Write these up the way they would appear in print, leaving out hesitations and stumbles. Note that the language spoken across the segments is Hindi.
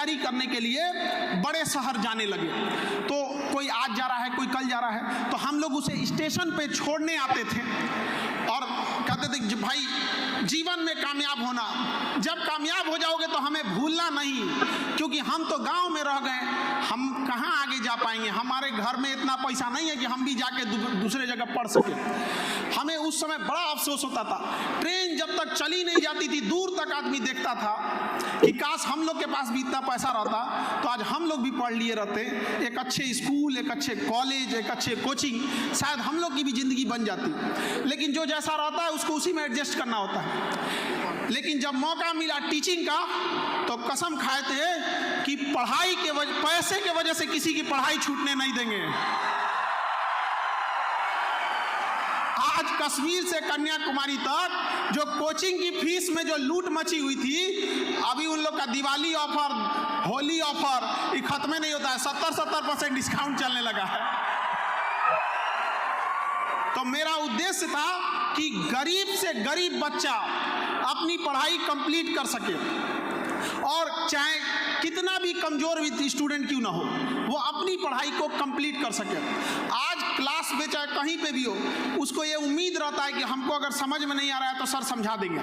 तैयारी करने के लिए बड़े शहर जाने लगे। तो कोई आज जा रहा है, कोई कल जा रहा है, तो हम लोग उसे स्टेशन पे छोड़ने आते थे और कहते थे भाई जीवन में कामयाब होना, जब कामयाब हो जाओगे तो हमें भूलना नहीं, क्योंकि हम तो गांव में रह गए, हम कहाँ आगे जा पाएंगे, हमारे घर में इतना पैसा नहीं है कि हम भी जाके दूसरे जगह पढ़ सके। हमें उस समय बड़ा अफसोस होता था, ट्रेन जब तक चली नहीं जाती थी दूर तक आदमी देखता था कि काश हम लोग के पास भी इतना पैसा रहता तो आज हम लोग भी पढ़ लिए रहते, एक अच्छे स्कूल, एक अच्छे कॉलेज, एक अच्छे कोचिंग, शायद हम लोग की भी ज़िंदगी बन जाती। लेकिन जो जैसा रहता है उसको उसी में एडजस्ट करना होता है। लेकिन जब मौका मिला टीचिंग का तो कसम खाए थे कि पढ़ाई के पैसे के वजह से किसी की पढ़ाई छूटने नहीं देंगे। आज कश्मीर से कन्याकुमारी तक जो कोचिंग की फीस में जो लूट मची हुई थी, अभी उन लोग का दिवाली ऑफर, होली ऑफर ये खत्म नहीं होता है, 70% डिस्काउंट चलने लगा है। तो मेरा उद्देश्य था कि गरीब से गरीब बच्चा अपनी पढ़ाई कंप्लीट कर सके, और चाहे कितना भी कमजोर स्टूडेंट क्यों ना हो, वो अपनी पढ़ाई को कंप्लीट कर सके। आज क्लास में चाहे कहीं पे भी हो, उसको ये उम्मीद रहता है कि हमको अगर समझ में नहीं आ रहा है तो सर समझा देंगे।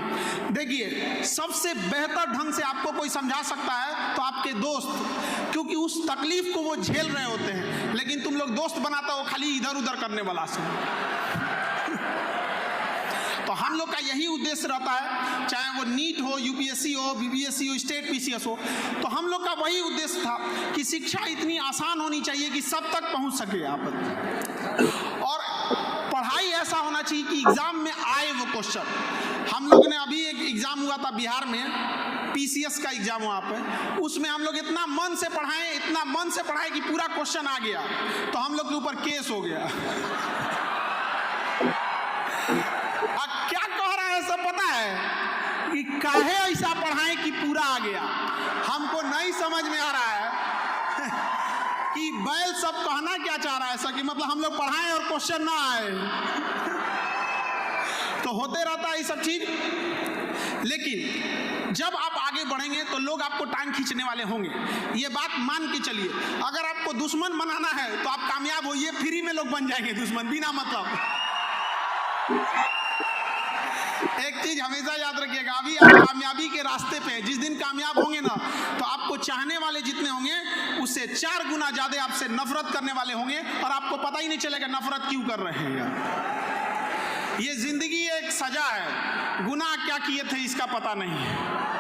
देखिए, सबसे बेहतर ढंग से आपको कोई समझा सकता है तो आपके दोस्त, क्योंकि उस तकलीफ को वो झेल रहे होते हैं। लेकिन तुम लोग दोस्त बनाता हो खाली इधर उधर करने वाला से। तो हम लोग का यही उद्देश्य रहता है, चाहे वो नीट हो, यूपीएससी हो, बीबीएससी हो, स्टेट पीसीएस हो, तो हम लोग का वही उद्देश्य था कि शिक्षा इतनी आसान होनी चाहिए कि सब तक पहुंच सके आप, और पढ़ाई ऐसा होना चाहिए कि एग्जाम में आए वो क्वेश्चन। हम लोग ने अभी एक एग्जाम हुआ था बिहार में, पीसीएस का एग्जाम वहाँ पे, उसमें हम लोग इतना मन से पढ़ाए कि पूरा क्वेश्चन आ गया, तो हम लोग के ऊपर केस हो गया। क्या कह रहा है सब पता है कि काहे ऐसा पढ़ाएं कि पूरा आ गया। हमको नहीं समझ में आ रहा है कि बैल सब कहना क्या चाह रहा है ऐसा, कि मतलब हम लोग पढ़ाएं और क्वेश्चन ना आए। तो होते रहता है ये सब चीज। लेकिन जब आप आगे बढ़ेंगे तो लोग आपको टांग खींचने वाले होंगे, ये बात मान के चलिए। अगर आपको दुश्मन बनाना है तो आप कामयाब होइए, फ्री में लोग बन जाएंगे दुश्मन बिना मतलब। एक चीज हमेशा याद रखिएगा, अभी आप कामयाबी के रास्ते पे, जिस दिन कामयाब होंगे ना तो आपको चाहने वाले जितने होंगे उससे 4 गुना ज्यादा आपसे नफरत करने वाले होंगे, और आपको पता ही नहीं चलेगा नफरत क्यों कर रहे हैं। ये जिंदगी एक सजा है, गुनाह क्या किए थे इसका पता नहीं है।